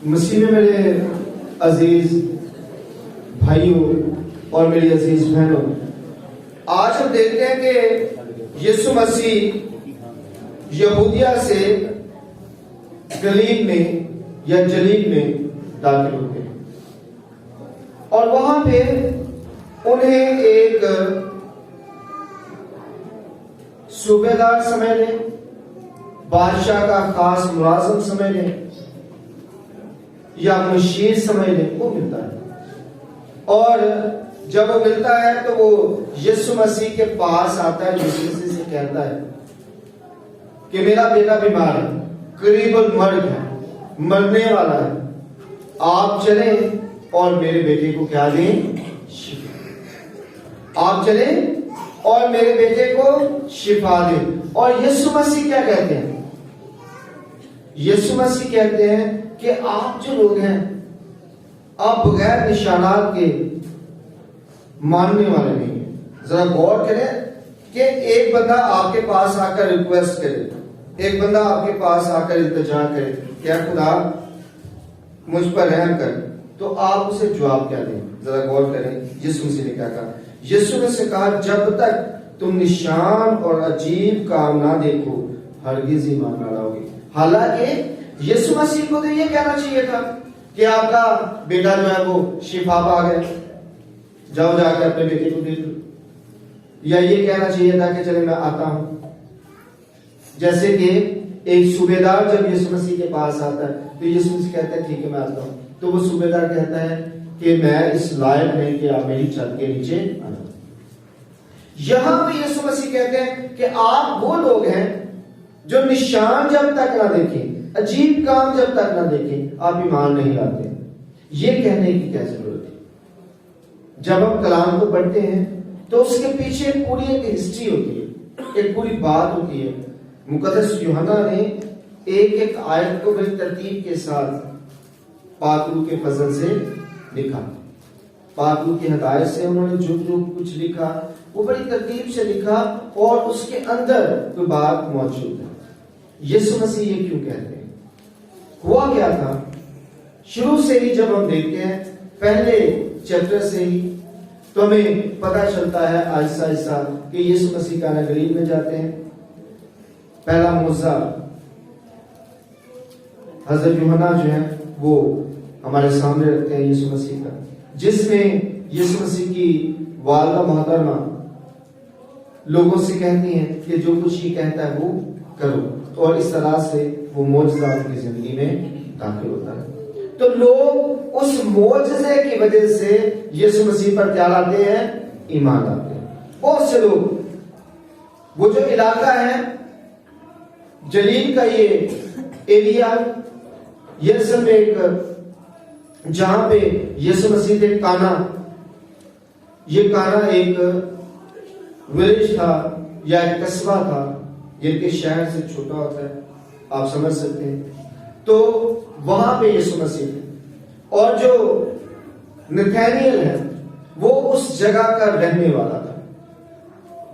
مسیح میں میرے عزیز بھائیوں اور میری عزیز بہنوں، آج ہم دیکھتے ہیں کہ یسوع مسیح یہودیہ سے گلیل میں یا جلیل میں داخل ہوتے ہیں اور وہاں پہ انہیں ایک صوبے دار سمجھ لیں، بادشاہ کا خاص ملازم سمجھ لیں یا مشیر سمجھ لیں، وہ ملتا ہے۔ اور جب وہ ملتا ہے تو وہ یسوع مسیح کے پاس آتا ہے، یسوع مسیح سے کہتا ہے کہ میرا بیٹا بیمار ہے، قریب المرگ ہے، مرنے والا ہے، آپ چلیں اور میرے بیٹے کو کیا دیں؟ شفا۔ آپ چلیں اور میرے بیٹے کو شفا دیں۔ اور یسوع مسیح کیا کہتے ہیں؟ یسوع مسیح کہتے ہیں کہ آپ جو لوگ ہیں آپ بغیر نشانات کے ماننے والے نہیں ہیں۔ ذرا غور کریں کہ ایک بندہ آپ کے پاس آ کر ریکویسٹ کرے، ایک بندہ آپ کے پاس آ کر التجا کرے کہ اے خدا مجھ پر رحم کر، تو آپ اسے جواب کیا دیں؟ ذرا غور کریں یسوع مسیح نے کیا کہا۔ یسوع نے سے کہا جب تک تم نشان اور عجیب کام نہ دیکھو ہرگز ایمان نہ لاؤ گے۔ حالانکہ یسوع مسیح کو تو یہ کہنا چاہیے تھا کہ آپ کا بیٹا جو ہے وہ شفا پا گیا، جاؤ جا کے اپنے بیٹے کو دے دو، یا یہ کہنا چاہیے تھا کہ چلے میں آتا ہوں۔ جیسے کہ ایک صوبے دار جب یسوع مسیح کے پاس آتا ہے تو یسوع مسیح کہتا ہے ٹھیک ہے میں آتا ہوں، تو وہ صوبے دار کہتا ہے کہ میں اس لائق نہیں کہ آپ میری چھت کے نیچے آنا۔ یہاں پہ یسوع مسیح کہتے ہیں کہ آپ وہ لوگ ہیں جو نشان جب تک نہ دیکھیں، عجیب کام جب تک نہ دیکھیں آپ ایمان نہیں لاتے۔ یہ کہنے کی کیا ضرورت ہے؟ جب ہم کلام کو پڑھتے ہیں تو اس کے پیچھے پوری ایک ہسٹری ہوتی ہے، ایک پوری بات ہوتی ہے۔ مقدس یوحنا نے ایک ایک آیت کو بڑی ترتیب کے ساتھ پاک روح کے فضل سے لکھا، پاک روح کی ہدایت سے انہوں نے جو کچھ لکھا وہ بڑی ترتیب سے لکھا، اور اس کے اندر کوئی بات موجود ہے۔ یسوع مسیح یہ کیوں کہتے ہیں؟ ہوا کیا تھا؟ شروع سے ہی جب ہم دیکھتے ہیں پہلے چیپٹر سے ہی تو ہمیں پتہ چلتا ہے آہستہ آہستہ کہ یسوع مسیح کانا گلیل میں جاتے ہیں۔ پہلا معجزہ حضرت یوحنا جو ہے وہ ہمارے سامنے رکھتے ہیں یسوع مسیح کا، جس میں یسوع مسیح کی والدہ محترمہ لوگوں سے کہتی ہیں کہ جو کچھ یہ کہتا ہے وہ کرو، اور اس طرح سے وہ معجزہ ان کی زندگی میں داخل ہوتا ہے۔ تو لوگ اس معجزے کی وجہ سے یسوع مسیح پر کیا لاتے ہیں؟ ایمان لاتے ہیں۔ بہت سے لوگ، وہ جو علاقہ ہے جلیل کا، یہ ایریا یروشلم میں ایک جہاں پہ یسوع مسیح تھے، کانا، یہ کانا ایک ولیج تھا یا ایک قصبہ تھا، یہ کہ شہر سے چھوٹا ہوتا ہے، آپ سمجھ سکتے ہیں۔ تو وہاں پہ یسوع مسیح تھے، اور جو نتھانیل ہے وہ اس جگہ کا رہنے والا تھا،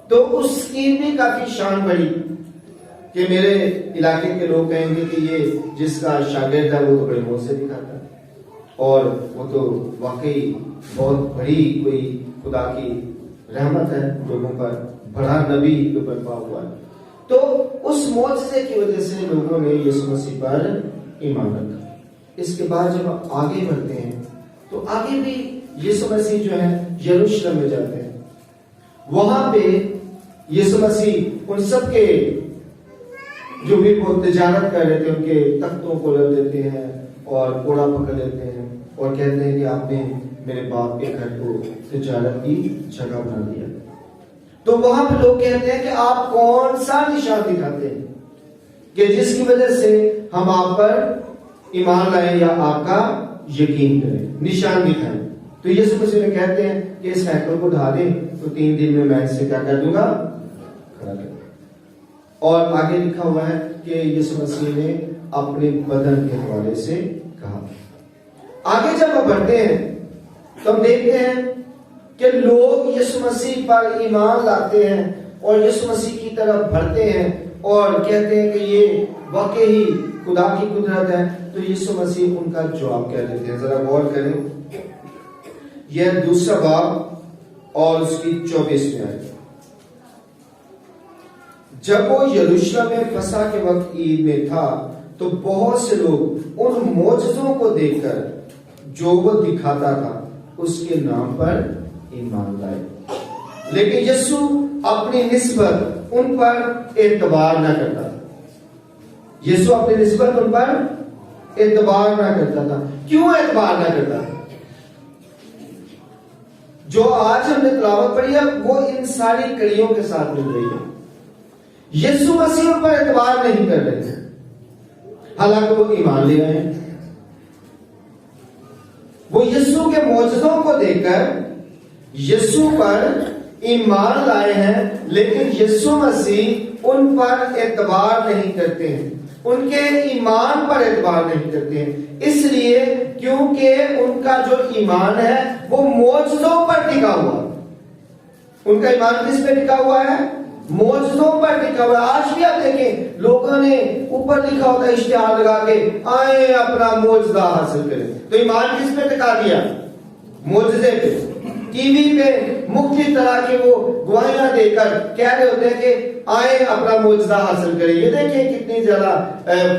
تو اس کی بھی کافی شان بڑھی کہ میرے علاقے کے لوگ کہیں گے کہ یہ جس کا شاگرد ہے وہ تو بڑے موت سے دکھاتا ہے، اور وہ تو واقعی بہت بڑی کوئی خدا کی رحمت ہے لوگوں پر، بڑا نبی جو برپا ہوا ہے۔ تو اس معجزے کی وجہ سے لوگوں نے یسوع مسیح پر ایمان رکھا۔ اس کے بعد جب ہم آگے بڑھتے ہیں تو آگے بھی یسوع مسیح جو ہے یروشلم میں جاتے ہیں، وہاں پہ یسوع مسیح ان سب کے جو بھی وہ تجارت کر رہے تھے ان کے تختوں کو لے دیتے ہیں اور کوڑا پکڑ لیتے ہیں اور کہتے ہیں کہ آپ نے میرے باپ کے گھر کو تجارت کی جگہ بنا دیا۔ تو وہاں پہ لوگ کہتے ہیں کہ آپ کون سا نشان دکھاتے ہیں کہ جس کی وجہ سے ہم آپ پر ایمان لائیں یا آپ کا یقین کریں، نشان دکھائیں۔ تو یسوع مسیح نے کہتے ہیں کہ اس ہیکل کو ڈھا دیں تو 3 دن میں اسے کیا کر دوں گا؟ کھڑا کر دوں گا۔ اور آگے لکھا ہوا ہے کہ یسوع مسیح نے اپنے بدن کے حوالے سے کہا۔ آگے جب ہم بڑھتے ہیں تو ہم دیکھتے ہیں کہ لوگ یسوع مسیح پر ایمان لاتے ہیں اور یسوع مسیح کی طرف بڑھتے ہیں اور کہتے ہیں کہ یہ واقعی خدا کی قدرت ہے، تو یسوع مسیح ان کا جواب کیا دیتے ہیں؟ ذرا غور کریں، یہ 2 باب اور اس کی 24 آیت۔ جب وہ یروشلم میں فسح کے وقت عید میں تھا تو بہت سے لوگ ان معجزوں کو دیکھ کر جو وہ دکھاتا تھا اس کے نام پر ایمان لائے، لیکن یسوع اپنی نسبت ان پر اعتبار نہ کرتا تھا۔ یسوع اپنی نسبت ان پر اعتبار نہ کرتا تھا۔ کیوں اعتبار نہ کرتا تھا؟ جو آج ہم نے تلاوت پڑھی ہے وہ ان ساری کڑیوں کے ساتھ مل رہی ہے۔ یسوع مسیح ان پر اعتبار نہیں کر رہے تھے، حالانکہ وہ ایمان لے آئے ہیں۔ وہ یسوع کے معجزوں کو دیکھ کر یسوع پر ایمان لائے ہیں، لیکن یسوع مسیح ان پر اعتبار نہیں کرتے ہیں، ان کے ایمان پر اعتبار نہیں کرتے ہیں، اس لیے کیونکہ ان کا جو ایمان ہے وہ معجزوں پر ٹکا ہوا۔ ان کا ایمان کس پہ ٹکا ہوا ہے؟ معجزوں پر ٹکا ہوا۔ آج بھی آپ دیکھیں لوگوں نے اوپر لکھا ہوتا ہے اشتہار لگا کے، آئیں اپنا معجزہ حاصل کریں، تو ایمان کس پہ ٹکا دیا؟ معجزے پہ۔ ٹی وی پہ مختلف طرح کے وہ گواہیاں دے کر کہہ رہے ہوتے ہیں کہ آئیں اپنا معجزہ حاصل کریں۔ یہ دیکھیں کتنی زیادہ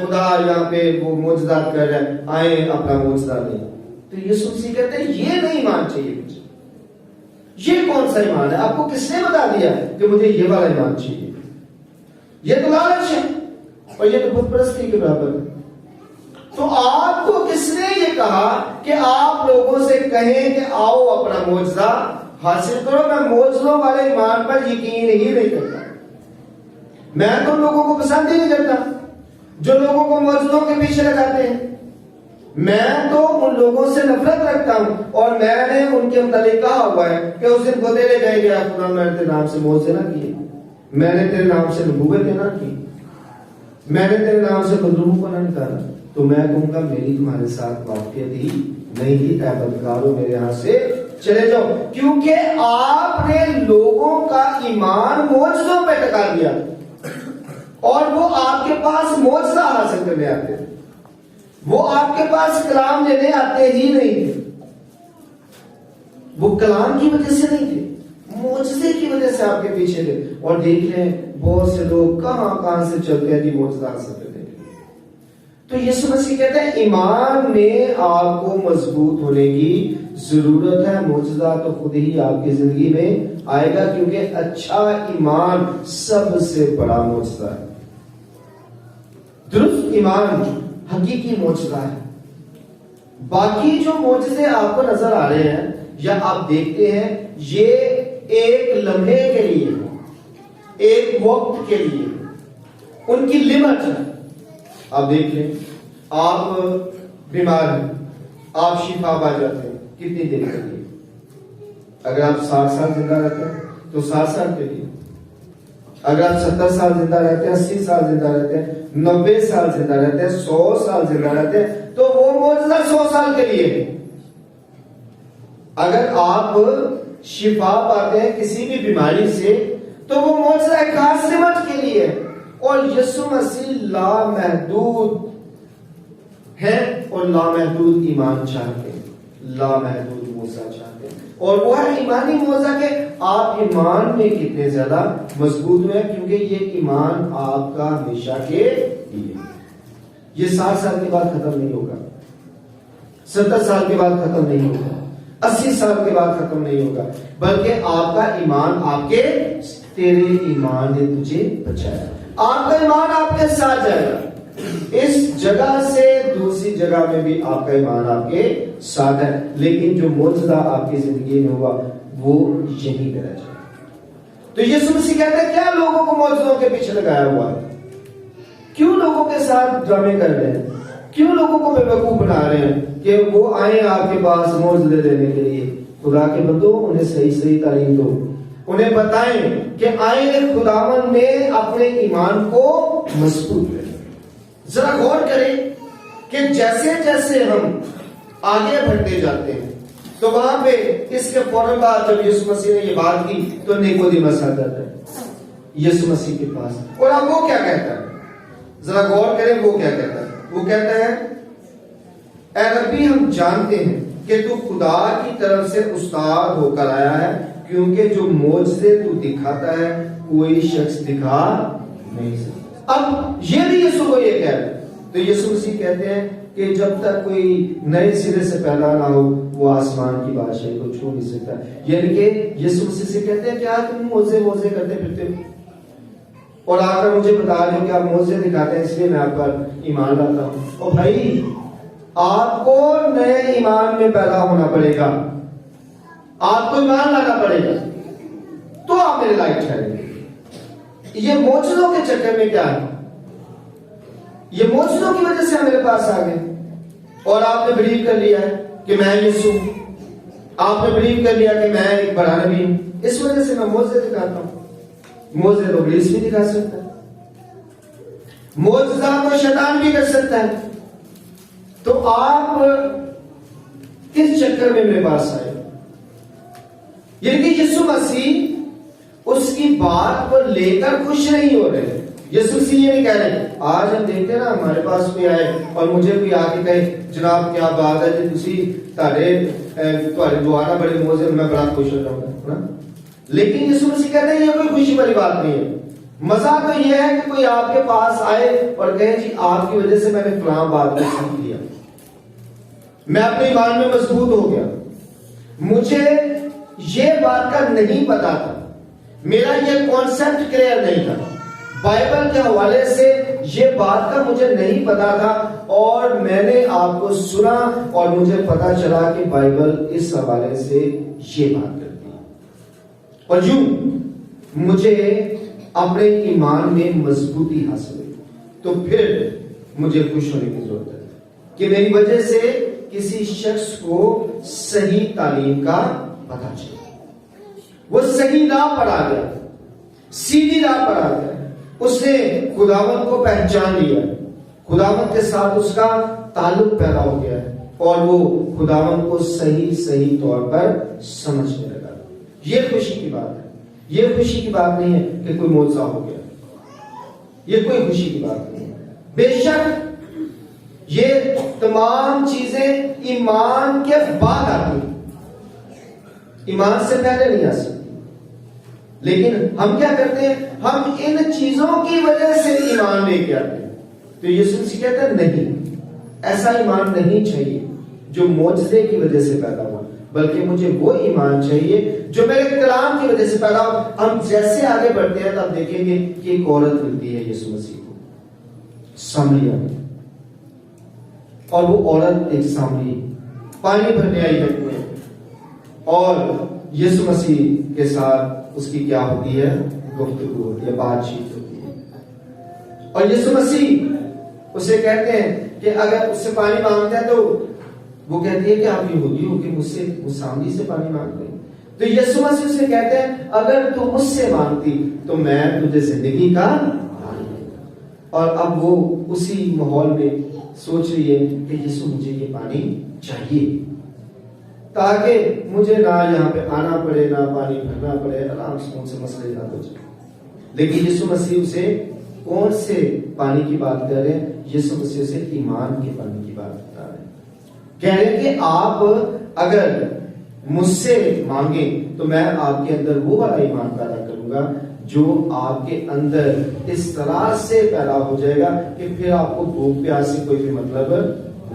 خدا یہاں پہ وہ معجزات کر رہا ہے، آئیں اپنا معجزہ دیں۔ تو یسوع مسیح کہتے ہیں یہ نہیں ایمان چاہیے مجھے۔ یہ کون سا ایمان ہے؟ آپ کو کس نے بتا دیا کہ مجھے یہ والا ایمان چاہیے؟ یہ تو لالچ ہے اور یہ تو بت پرستی کے برابر ہے۔ تو آپ کو کس نے یہ کہا کہ آپ لوگوں سے کہیں کہ آؤ اپنا معجزہ حاصل کرو؟ میں معجزوں والے ایمان پر یقین ہی نہیں کرتا۔ میں تو لوگوں کو پسند ہی نہیں کرتا جو لوگوں کو معجزوں کے پیچھے لگاتے ہیں۔ میں تو ان لوگوں سے نفرت رکھتا ہوں، اور میں نے ان کے متعلق کہا ہوا ہے کہ اس دن بتیرے کہیں گے خدا میں نے تیرے نام سے معجزے نہ کیے، میں نے تیرے نام سے نبوتیں نہ کی، میں نے تیرے نام سے مظلوموں کو نہ نکالا، تو میں کہوں گا میری تمہارے ساتھ واقفیت ہی نہیں، اے بدکارو میرے یہاں سے چلے جاؤ، کیونکہ آپ نے لوگوں کا ایمان معجزوں پہ ٹکا دیا اور وہ آپ کے پاس معجزہ حاصل کرنے آتے تھے، وہ آپ کے پاس کلام لینے آتے ہی نہیں تھے۔ وہ کلام کی وجہ سے نہیں تھے، معجزے کی وجہ سے آپ کے پیچھے تھے۔ اور دیکھ لیں بہت سے لوگ کہاں سے چلتے ہیں جی معجزہ حاصل کرنے کے لیے۔ تو یسوع مسیح کہتے ہیں ایمان میں آپ کو مضبوط ہونے کی ضرورت ہے۔ معجزہ تو خود ہی آپ کی زندگی میں آئے گا، کیونکہ اچھا ایمان سب سے بڑا معجزہ ہے۔ درست ایمان حقیقی معجزہ ہے۔ باقی جو معجزے آپ کو نظر آ رہے ہیں یا آپ دیکھتے ہیں، یہ ایک لمحے کے لیے، ایک وقت کے لیے، ان کی لمٹ ہے۔ آپ دیکھ لیں، آپ بیمار ہیں، آپ شفا پا جاتے ہیں، کتنی دیر کے لیے؟ اگر آپ 60 سال زندہ رہتے ہیں تو 60 سال کے لیے، اگر آپ 70 سال زندہ رہتے ہیں، 80 سال زندہ رہتے ہیں، 90 سال زندہ رہتے ہیں، 100 سال زندہ رہتے ہیں، تو وہ معجزہ 100 سال کے لیے ہے۔ اگر آپ شفا پاتے ہیں کسی بھی بیماری سے تو وہ معجزہ ایک خاص لمٹ کے لیے ہے۔ اور یسوع مسیح لامحدود ہے اور لامحدود ایمان چاہتے ہیں، لامحدود معجزہ چاہتے ہیں، اور وہ ہے ایمانی معجزہ کہ آپ ایمان میں کتنے زیادہ مضبوط ہوئے، کیونکہ یہ ایمان آپ کا ہمیشہ کے لیے، یہ 60 سال کے بعد ختم نہیں ہوگا، 70 سال کے بعد ختم نہیں ہوگا، 80 سال کے بعد ختم نہیں ہوگا، بلکہ آپ کا ایمان آپ کے، تیرے ایمان نے تجھے بچایا، آپ کا ایمان آپ کے ساتھ جائے گا، اس جگہ سے دوسری جگہ میں بھی آپ کا ایمان آپ کے ساتھ ہے، لیکن جو معجزہ آپ کی زندگی میں ہوا وہ یہی کرا جائے۔ تو یسوع مسیح کہتے ہیں کیا لوگوں کو معجزوں کے پیچھے لگایا ہوا ہے؟ کیوں لوگوں کے ساتھ ڈرامے کر رہے ہیں؟ کیوں لوگوں کو بے وقوف بنا رہے ہیں کہ وہ آئیں آپ کے پاس معجزے دینے کے لیے؟ خدا کے بندو، انہیں صحیح تعلیم دو، انہیں بتائیں کہ آئیں خداوند نے اپنے ایمان کو مضبوط کریں۔ ذرا غور کریں کہ جیسے جیسے ہم آگے بڑھتے جاتے ہیں تو وہاں پہ اس کے فوراً بعد جب یسوع مسیح نے یہ بات کی تو نیکودیمس آ جاتا ہے یسوع مسیح کے پاس، اور اب وہ کیا کہتا ہے؟ ذرا غور کریں وہ کیا کہتا ہے۔ وہ کہتا ہے اے ربی ہم جانتے ہیں کہ تو خدا کی طرف سے استاد ہو کر آیا ہے، کیونکہ جو معجزے تو دکھاتا ہے کوئی شخص دکھا نہیں سکتا۔ اب یہ بھی یسوع کو یہ کہہ رہا ہے، تو یسوع مسیح کہتے ہیں کہ جب تک کوئی نئے سرے سے پیدا نہ ہو وہ آسمان کی بادشاہی کو چھو نہیں سکتا۔ یعنی کہ یسوع مسیح سے کہتے ہیں کیا تم معجزے کرتے پھرتے ہو اور آ کر مجھے بتا رہے ہو کہ آپ معجزے دکھاتے ہیں اس لیے میں آپ پر ایمان لاتا ہوں۔ اور بھائی آپ کو نئے ایمان میں پیدا ہونا پڑے گا، آپ کو ایمان لانا پڑے گا تو آپ میرے لائق ٹھہریں گے۔ یہ معجزوں کے چکر میں کیا ہے؟ یہ معجزوں کی وجہ سے میرے پاس آ گئے اور آپ نے بلیو کر لیا ہے کہ میں یسوع، آپ نے بلیو کر لیا کہ میں ایک بڑا نبی ہوں، اس وجہ سے میں معجزے دکھاتا ہوں۔ معجزے تو ابلیس بھی دکھا سکتا ہے، معجزات تو شیطان بھی کر سکتا ہے، تو آپ کس چکر میں میرے پاس آئے؟ یعنی کہ یسوع مسیح اس کی بات کو لے کر خوش نہیں ہو رہے۔ یسوع مسیح یہ نہیں کہہ رہے آج ہم دیکھتے ہیں نا ہمارے پاس کوئی آئے اور مجھے کوئی آ کے کہے جناب کیا بات ہے جی تسی تہاڈے دوارا بڑے معجزے میں بڑا خوش ہو جاؤں گا، لیکن یسوع مسیح کہتے ہیں یہ کوئی خوشی والی بات نہیں ہے۔ مزہ تو یہ ہے کہ کوئی آپ کے پاس آئے اور کہے جی آپ کی وجہ سے میں نے فلاں بات کو سیکھ لیا، میں اپنے ایمان میں مضبوط ہو گیا، مجھے یہ بات کا نہیں پتا تھا، میرا یہ کانسیپٹ کلیئر نہیں تھا، بائبل کے حوالے سے یہ بات کا مجھے نہیں پتا تھا اور میں نے آپ کو سنا اور مجھے پتا چلا کہ بائبل اس حوالے سے یہ بات کرتی ہے اور یوں مجھے اپنے ایمان میں مضبوطی حاصل ہوئی، تو پھر مجھے خوش ہونے کی ضرورت ہے کہ میری وجہ سے کسی شخص کو صحیح تعلیم کا پتہ چلا، وہ صحیح راہ پر آ گیا، سیدھی راہ پر آ گیا، اس نے خداوند کو پہچان لیا، خداوند کے ساتھ اس کا تعلق پیدا ہو گیا ہے اور وہ خداوند کو صحیح طور پر سمجھنے لگا۔ یہ خوشی کی بات ہے، یہ خوشی کی بات نہیں ہے کہ کوئی معجزہ ہو گیا، یہ کوئی خوشی کی بات نہیں ہے۔ بے شک یہ تمام چیزیں ایمان کے بعد آتی ہیں، ایمان سے پہلے نہیں آ سکتی، لیکن ہم کیا کرتے ہیں؟ ہم ان چیزوں کی وجہ سے ایمان لے کے آتے ہیں۔ تو یسوع مسیح کہتا ہے نہیں، ایسا ایمان نہیں چاہیے جو معجزے کی وجہ سے پیدا ہوا، بلکہ مجھے وہ ایمان چاہیے جو میرے کلام کی وجہ سے پیدا ہو۔ ہم جیسے آگے بڑھتے ہیں تب دیکھیں گے کہ ایک عورت ملتی ہے یسوع مسیح کو سامریا میں، اور وہ عورت ایک سامری پانی بھرنے آئی ہے اور یسوع مسیح کے ساتھ اس کی کیا ہوتی ہے؟ گفتگو ہوتی ہے، بات چیت ہوتی ہے، اور یسوع مسیح اسے کہتے ہیں کہ اگر اس سے پانی مانگتا ہے تو وہ کہتی ہے کہ آپ یہودی ہو کہ مجھ سے سامری سے پانی مانگتے ہیں، تو یسوع مسیح اسے کہتے ہیں اگر تو مجھ سے مانگتی تو میں تجھے زندگی کا پانی دوں گا۔ اور اب وہ اسی ماحول میں سوچ رہی ہے کہ یسوع مجھے یہ پانی چاہیے تاکہ مجھے نہ یہاں پہ آنا پڑے، نہ پانی بھرنا پڑے، آرام سے ان سے مسئلے نہ ہو جائے۔ لیکن یسوع مسیح اسے کون سے پانی کی بات کر رہے ہیں؟ یسوع مسیح سے ایمان کے پانی کی بات بتا رہے ہیں، کہہ رہے ہیں کہ آپ اگر مجھ سے مانگیں تو میں آپ کے اندر وہ والا ایمان پیدا کروں گا جو آپ کے اندر اس طرح سے پیدا ہو جائے گا کہ پھر آپ کو بھوک پیاس سے کوئی بھی مطلب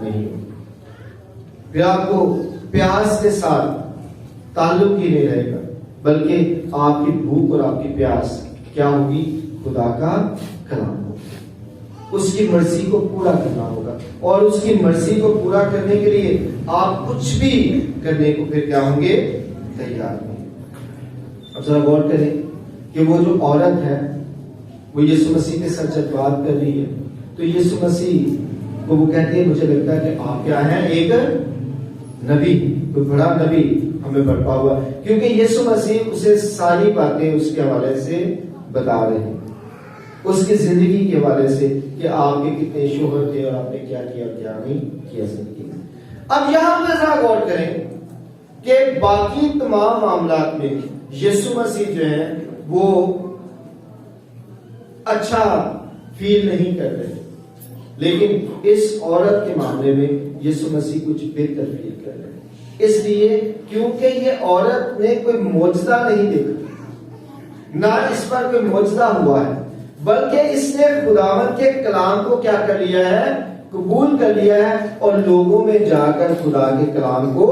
نہیں ہوگا، پھر آپ کو پیاس کے ساتھ تعلق ہی نہیں رہے گا، بلکہ آپ کی بھوک اور آپ کی پیاس کیا ہوگی؟ خدا کا کلام ہوگا، اس کی مرضی کو پورا کرنا ہوگا، اور اس کی مرضی کو پورا کرنے کے لیے آپ کچھ بھی کرنے کو پھر کیا ہوں گے؟ تیار ہوں گے۔ اب ذرا غور کریں کہ وہ جو عورت ہے وہ یسوع مسیح کے ساتھ جب بات کر رہی ہے تو یسوع مسیح کو وہ کہتے ہیں مجھے لگتا ہے کہ آپ کیا ہیں؟ ایک نبی، کوئی بڑا نبی ہمیں برپا ہوا، کیونکہ یسوع مسیح اسے ساری باتیں اس کے حوالے سے بتا رہے ہیں، اس کی زندگی کے حوالے سے کہ آپ کے کتنے شوہر تھے اور آپ نے کیا کیا اور کیا نہیں کیا زندگی میں۔ اب یہاں پہ ذرا غور کریں کہ باقی تمام معاملات میں یسوع مسیح جو ہیں وہ اچھا فیل نہیں کر رہے، لیکن اس عورت کے معاملے میں یسوع مسیح کچھ بہتر فیل کر رہے ہیں، اس لیے کیونکہ یہ عورت نے کوئی معجزہ نہیں دیکھا، نہ اس پر کوئی معجزہ ہوا ہے، بلکہ اس نے خداوند کے کلام کو کیا کر لیا ہے؟ قبول کر لیا ہے، اور لوگوں میں جا کر خدا کے کلام کو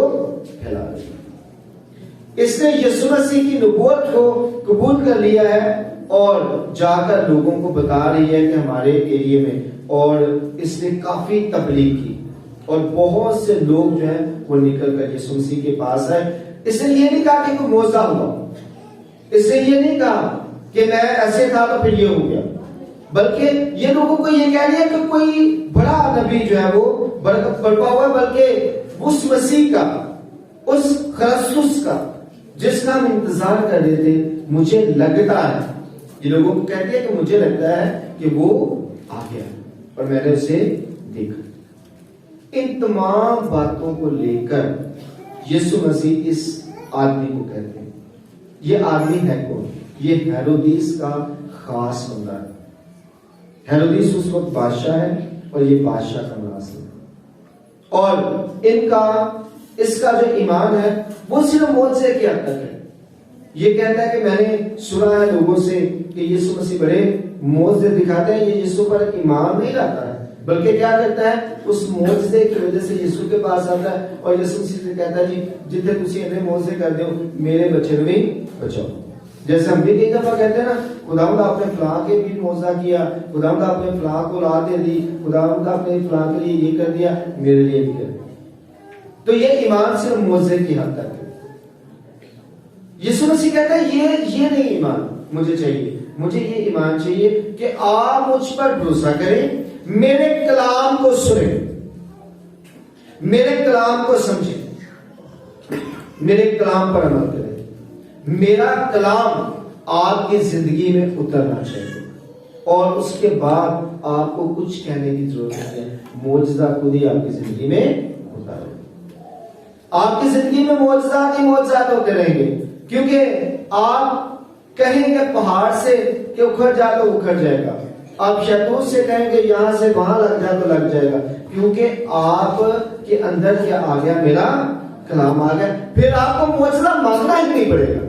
پھیلا دیا۔ اس نے یسوع مسیح کی نبوت کو قبول کر لیا ہے اور جا کر لوگوں کو بتا رہی ہے کہ ہمارے ایریے میں، اور اس نے کافی تبلیغ کی، اور بہت سے لوگ جو ہیں وہ نکل کر یسوع مسیح کے پاس آئے۔ اس نے یہ نہیں کہا کہ کوئی معجزہ ہوا، اس نے یہ نہیں کہا کہ میں ایسے تھا تو پھر یہ ہو گیا، بلکہ یہ لوگوں کو یہ کہہ رہی ہے کہ کوئی بڑا نبی جو ہے وہ برپا ہوا، بلکہ اس مسیح کا، اس خرسوس کا جس کا ہم انتظار کر رہے تھے، مجھے لگتا ہے، یہ لوگوں کو کہتے ہیں کہ مجھے لگتا ہے کہ وہ آ گیا اور میں نے اسے دیکھا۔ ان تمام باتوں کو لے کر یسوع مسیح اس آدمی کو کہتے ہیں، یہ آدمی ہے کون؟ یہ ہیرودیس کا خاص بندہ ہے۔ ہیرودیس اس وقت بادشاہ ہے اور یہ بادشاہ کا مناسب ہے، اور ان کا اس کا جو ایمان ہے وہ صرف معجزے کی حد تک ہے۔ یہ کہتا ہے کہ میں نے سنا ہے لوگوں سے کہ یسوع مسیح بڑے معجزے دکھاتے ہیں، یہ یسوع پر ایمان نہیں لاتا ہے، بلکہ کیا کرتا ہے؟ اس معجزے کی وجہ سے یسوع کے پاس آتا ہے اور یسوع مسیح سے کہتا ہے جی جتنے تسی انہیں معجزے کر دو، میرے بچے کو بھی بچاؤ۔ جیسے ہم بھی کئی دفعہ کہتے ہیں نا، خداوند آپ نے فلاں کے بھی معجزہ کیا، خداوند آپ نے فلاں کو اولاد دے دی، خداوند آپ نے فلاں کے لیے یہ کر دیا، میرے لیے بھی کر دیا۔ تو یہ ایمان صرف معجزے کی حد تک ہے۔ یسوع مسیح کہتا ہے یہ نہیں ایمان مجھے چاہیے، مجھے یہ ایمان چاہیے کہ آپ مجھ پر بھروسہ کریں، میرے کلام کو سنیں، میرے کلام کو سمجھیں، میرے کلام پر عمل کریں۔ میرا کلام آپ کی زندگی میں اترنا چاہیے، اور اس کے بعد آپ کو کچھ کہنے کی ضرورت نہیں ہے، معجزہ خود ہی آپ کی زندگی میں ہوتا ہے۔ آپ کی زندگی میں معجزات ہی معجزات ہوتے رہیں گے، کیونکہ آپ کہیں گے پہاڑ سے کہ اکھڑ جا تو اکھڑ جائے گا، آپ شیطان سے کہیں گے یہاں سے وہاں لگ جا تو لگ جائے گا، کیونکہ آپ کے اندر کیا آ گیا؟ میرا کلام آ گیا۔ پھر آپ کو معجزہ مانگنا ہی نہیں پڑے گا،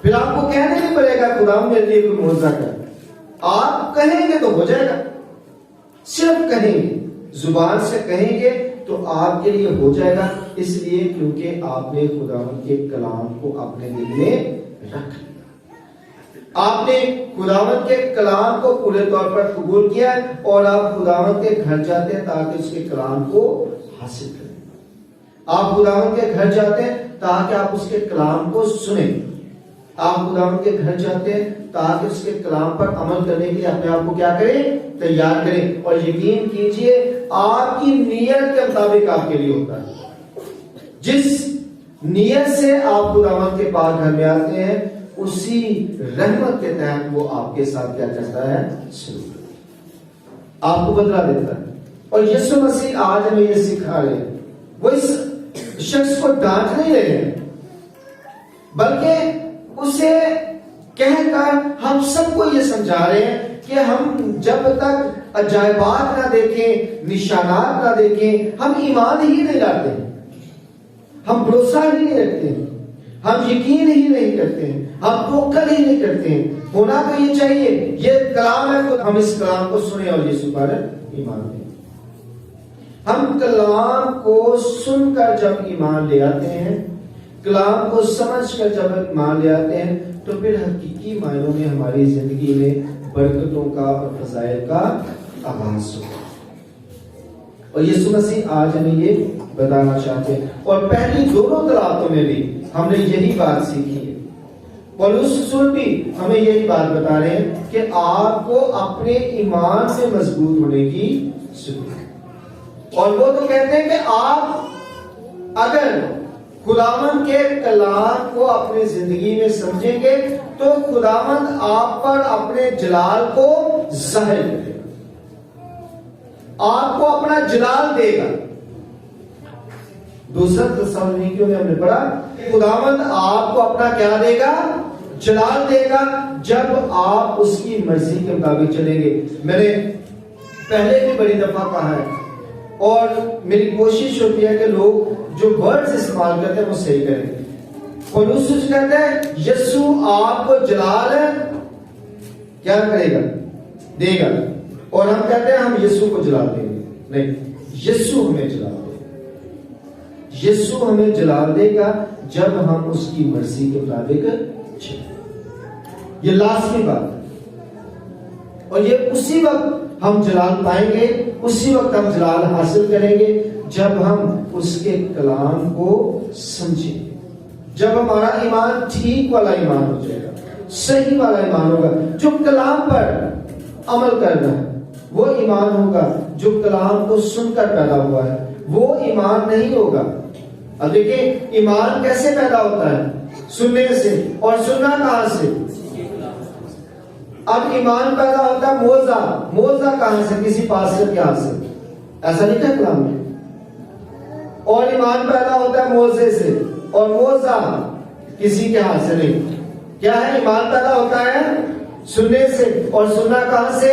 پھر آپ کو کہنے نہیں پڑے گا خدا میرے لیے کوئی معجزہ کر، آپ کہیں گے تو ہو جائے گا، صرف کہیں گے، زبان سے کہیں گے تو آپ کے لیے ہو جائے گا، اس لیے کیونکہ آپ نے خداوند کے کلام کو اپنے دل میں رکھ لیا، آپ نے خداوند کے کلام کو پورے طور پر قبول کیا، اور آپ خداوند کے گھر جاتے ہیں تاکہ اس کے کلام کو حاصل کریں، آپ خداوند کے گھر جاتے ہیں تاکہ آپ اس کے کلام کو سنیں، آپ خداوند کے گھر جاتے ہیں تاکہ اس کے کلام پر عمل کرنے کے لیے اپنے آپ کو کیا کریں؟ تیار کریں، اور یقین کیجئے آپ کی نیت کے مطابق آپ کے لیے ہوتا ہے۔ جس نیت سے آپ خداوند کے پاک گھر میں آتے ہیں، اسی رحمت کے تحت وہ آپ کے ساتھ کیا کرتا ہے؟ سلوک آپ کو بدلا دیتا ہے۔ اور یسوع مسیح آج ہمیں یہ سکھا رہے ہیں، وہ اس شخص کو ڈانٹ نہیں رہے ہیں، بلکہ اسے کہہ کر ہم سب کو یہ سمجھا رہے ہیں کہ ہم جب تک عجائبات نہ دیکھیں، نشانات نہ دیکھیں، ہم ایمان ہی نہیں لاتے ہیں، ہم بھروسہ ہی نہیں رکھتے ہیں، ہم یقین ہی نہیں کرتے ہیں، ہم توکل ہی نہیں کرتے ہیں۔ ہونا تو یہ چاہیے، یہ کلام ہے، ہم اس کلام کو سنیں اور یسوع پر ایمان لیں۔ ہم کلام کو سن کر جب ایمان لے آتے ہیں، کلام کو سمجھ کر جب ایمان لے آتے ہیں، تو پھر حقیقی معنوں میں ہماری زندگی میں برکتوں کا اور فضائل کا آغاز ہوگا۔ اور یسوع مسیح آج ہمیں یہ بتانا چاہتے ہیں، اور پہلی دونوں طلعتوں میں بھی ہم نے یہی بات سیکھی ہے۔ پولس رسول بھی ہمیں یہی بات بتا رہے ہیں کہ آپ کو اپنے ایمان سے مضبوط ہونے کی ضرورت ہے، اور وہ تو کہتے ہیں کہ آپ اگر خداوند کے کلام کو اپنی زندگی میں سمجھیں گے تو خداوند آپ پر اپنے جلال کو ظاہر کرے گا، آپ کو اپنا جلال دے گا۔ دوسرا تسالونیکیوں میں ہم نے پڑھا کہ خداوند آپ کو اپنا کیا دے گا؟ جلال دے گا، جب آپ اس کی مرضی کے مطابق چلیں گے۔ میں نے پہلے بھی بڑی دفعہ کہا ہے، اور میری کوشش ہوتی ہے کہ لوگ جو ورڈز استعمال کرتے ہیں وہ صحیح کریں۔ پولس کہتے ہیں یسوع آپ کو جلال ہے کیا کرے گا؟ دے گا، اور ہم کہتے ہیں ہم یسوع کو جلال دیں گے۔ نہیں، یسوع ہمیں جلال دے گا، یسوع ہمیں جلال دے گا جب ہم اس کی مرضی کے مطابق چلیں۔ یہ لازمی بات ہے، اور یہ اسی وقت ہم جلال پائیں گے، اسی وقت ہم جلال حاصل کریں گے جب ہم اس کے کلام کو سمجھیں گے، جب ہمارا ایمان ٹھیک والا ایمان ہو جائے گا، صحیح والا ایمان ہوگا، جو کلام پر عمل کر رہا ہے وہ ایمان ہوگا، جو کلام کو سن کر پیدا ہوا ہے وہ ایمان نہیں ہوگا۔ اب دیکھیں ایمان کیسے پیدا ہوتا ہے؟ سننے سے، اور سننا کہاں سے؟ اب ایمان پیدا ہوتا ہے موعظہ کہاں سے؟ کسی پاسٹر کے ہاتھ سے، ایسا نہیں تھا کلام میں؟ اور ایمان پیدا ہوتا ہے موعظے سے، اور موعظہ کسی کے ہاتھ سے نہیں۔ کیا ہے؟ ایمان پیدا ہوتا ہے سننے سے، اور سننا کہاں سے؟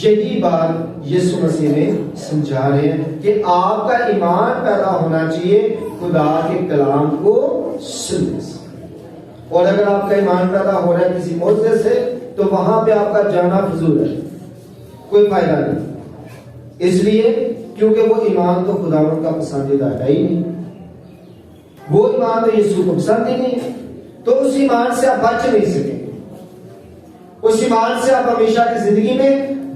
یہی بات یسوع مسیح میں سمجھا رہے ہیں کہ آپ کا ایمان پیدا ہونا چاہیے خدا کے کلام کو سننے سے، اور اگر آپ کا ایمان پیدا ہو رہا ہے کسی موعظے سے تو وہاں پہ آپ کا جانا فضول ہے، کوئی فائدہ نہیں، اس لیے کیونکہ وہ ایمان تو خداوند کا پسندیدہ ہے ہی نہیں، وہ ایمان تو یسوع کو پسند ہی نہیں ہے، تو اس ایمان سے آپ بچ نہیں سکیں گے، اس ایمان سے آپ ہمیشہ کی زندگی میں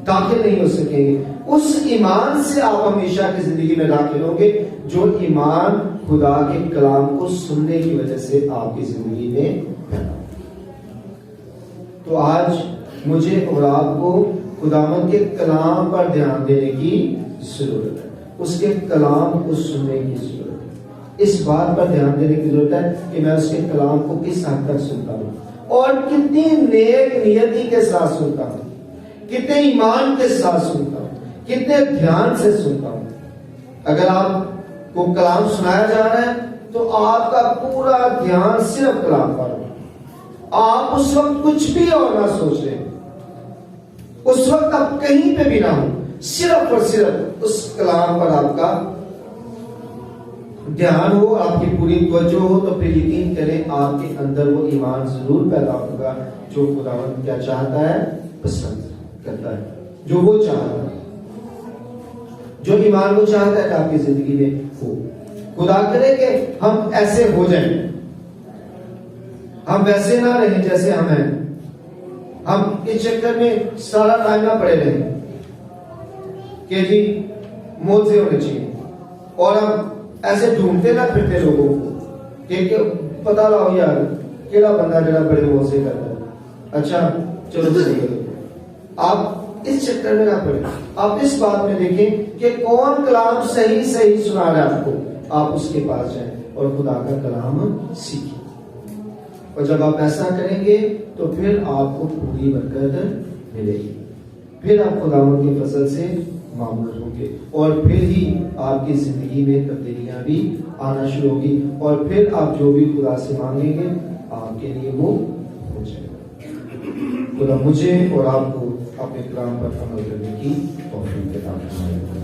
داخل نہیں ہو سکیں گے، اس ایمان سے آپ ہمیشہ کی زندگی میں داخل ہوں گے جو ایمان خدا کے کلام کو سننے کی وجہ سے آپ کی زندگی میں پیدا ہو۔ تو آج مجھے اور آپ کو خداوند کے کلام پر دھیان دینے کی ضرورت ہے، اس کے کلام کو سننے کی ضرورت ہے، اس بات پر دھیان دینے کی ضرورت ہے کہ میں اس کے کلام کو کس حد تک سنتا ہوں، اور کتنی نیک نیتی کے ساتھ سنتا ہوں، کتنے ایمان کے ساتھ سنتا ہوں، کتنے دھیان سے سنتا ہوں۔ اگر آپ کو کلام سنایا جا رہا ہے تو آپ کا پورا دھیان صرف کلام پر ہو، آپ اس وقت کچھ بھی اور نہ سوچ رہے، اس وقت آپ کہیں پہ بھی نہ ہو، صرف اور صرف اس کلام پر آپ کا دھیان ہو، آپ کی پوری توجہ ہو، تو پھر یقین کریں آپ کے اندر وہ ایمان ضرور پیدا ہوگا جو خداوند کیا چاہتا ہے، پسند کرتا ہے، جو وہ چاہتا ہے، جو ایمان وہ چاہتا ہے کہ آپ کی زندگی میں ہو۔ خدا کرے کہ ہم ایسے ہو جائیں، ہم ویسے نہ رہیں جیسے ہم ہیں، ہم اس چکر میں سارا ٹائم نہ پڑے رہیں کہ جی موعظے ہونے چاہیے، اور ہم ایسے ڈھونڈتے نہ پھرتے لوگوں کو کہ پتا لاؤ یار کیڑا بندہ جڑا بڑے موعظے کرتا ہے، اچھا چلو صحیح ہے۔ آپ اس چکر میں نہ پڑیں، آپ اس بات میں دیکھیں کہ کون کلام صحیح سنا رہا ہے آپ کو، آپ اس کے پاس جائیں اور خدا کا کلام سیکھیں، اور جب آپ ایسا کریں گے تو پھر آپ کو پوری برکت ملے گی، پھر آپ خداوند کے فضل سے معمول ہوں گے، اور پھر ہی آپ کی زندگی میں تبدیلیاں بھی آنا شروع ہوگی، اور پھر آپ جو بھی خدا سے مانگیں گے آپ کے لیے وہ ہو جائے گا۔ خدا مجھے اور آپ کو اپنے کلام پر عمل کرنے کی توفیق عطا فرمائے۔